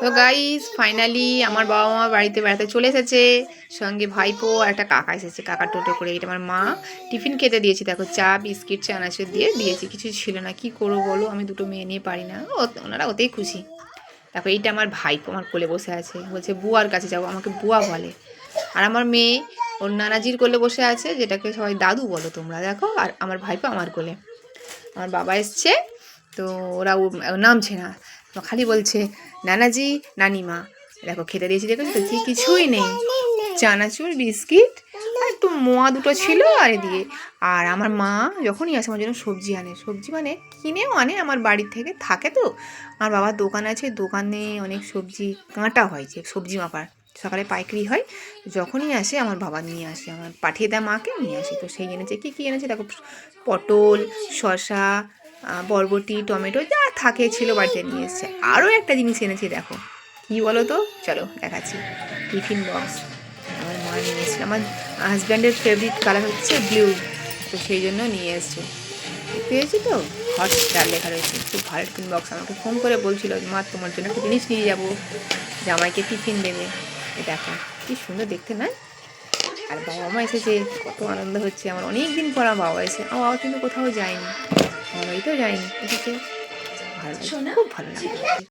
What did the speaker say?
তো guys finally আমার বাবা মা বাড়িতে বেড়াতে চলে এসেছে, সঙ্গে ভাইপো আর একটা কাকা এসেছে। কাকা টোটো করে। এটা আমার মা টিফিন খেতে দিয়েছি। দেখো চা বিস্কিট চানাচুর দিয়ে দিয়েছি, কিছু ছিল না। কি করবো বলো, আমি দুটো মেয়ে নিয়ে পারি না। ওনারা ওতেই খুশি। দেখো এইটা আমার ভাইপো আমার কোলে বসে আছে, বলছে বুয়ার কাছে যাবো, আমাকে বুয়া বলে। আর আমার মেয়ে ওর নানাজির কোলে বসে আছে, যেটাকে সবাই দাদু বলো তোমরা। দেখো, আর আমার ভাইপো আমার কোলে। আমার বাবা এসছে, তো ওরা নামছে না, খালি বলছে নানাজি নানিমা। দেখো খেতে দিয়েছি, দেখেছো তো, কিছুই নেই, চানাচুর বিস্কিট আর একটু মোয়া দুটো ছিল আর এদিকে। আর আমার মা যখনই আসে আমার জন্য সবজি আনে, সবজি মানে কিনেও আনে, আমার বাড়ির থেকে থাকে তো। আমার বাবার দোকান আছে, দোকানে অনেক সবজি কাঁটা হয়, যে সবজি মাপার সকালে পাইকারি হয়, যখনই আসে আমার বাবা নিয়ে আসে, আমার পাঠিয়ে দেয় মাকে, নিয়ে আসে। তো সেই এনেছে, কী কী এনেছে দেখো, পটল, শসা, বরবটি, টমেটো যা থাকে ছিল বাড়িতে নিয়ে এসছে। আরও একটা জিনিস এনেছি, দেখো কী বলো তো, চলো দেখাচ্ছি। টিফিন বক্স আমার মা নিয়ে এসেছে। আমার হাজব্যান্ডের ফেভারিট কালার হচ্ছে ব্লু, তো সেই জন্য নিয়ে এসছে। দেখতে পেয়েছি তো, হটস্টার লেখা রয়েছে। খুব ভালো টিফিন বক্স। আমাকে ফোন করে বলছিল, মা তোমার জন্য একটা জিনিস নিয়ে যাবো, জামাইকে টিফিন দেবে। দেখো কি সুন্দর দেখতে, না? আর বাবা মা এসেছে, কত আনন্দ হচ্ছে আমার। অনেক দিন পর আমার বাবা এসে, আমার বাবা কিন্তু কোথাও যায়নি, আমার বাড়িতেও যায়নি, এসেছে। ভালো লাগছে, খুব ভালো লাগছে।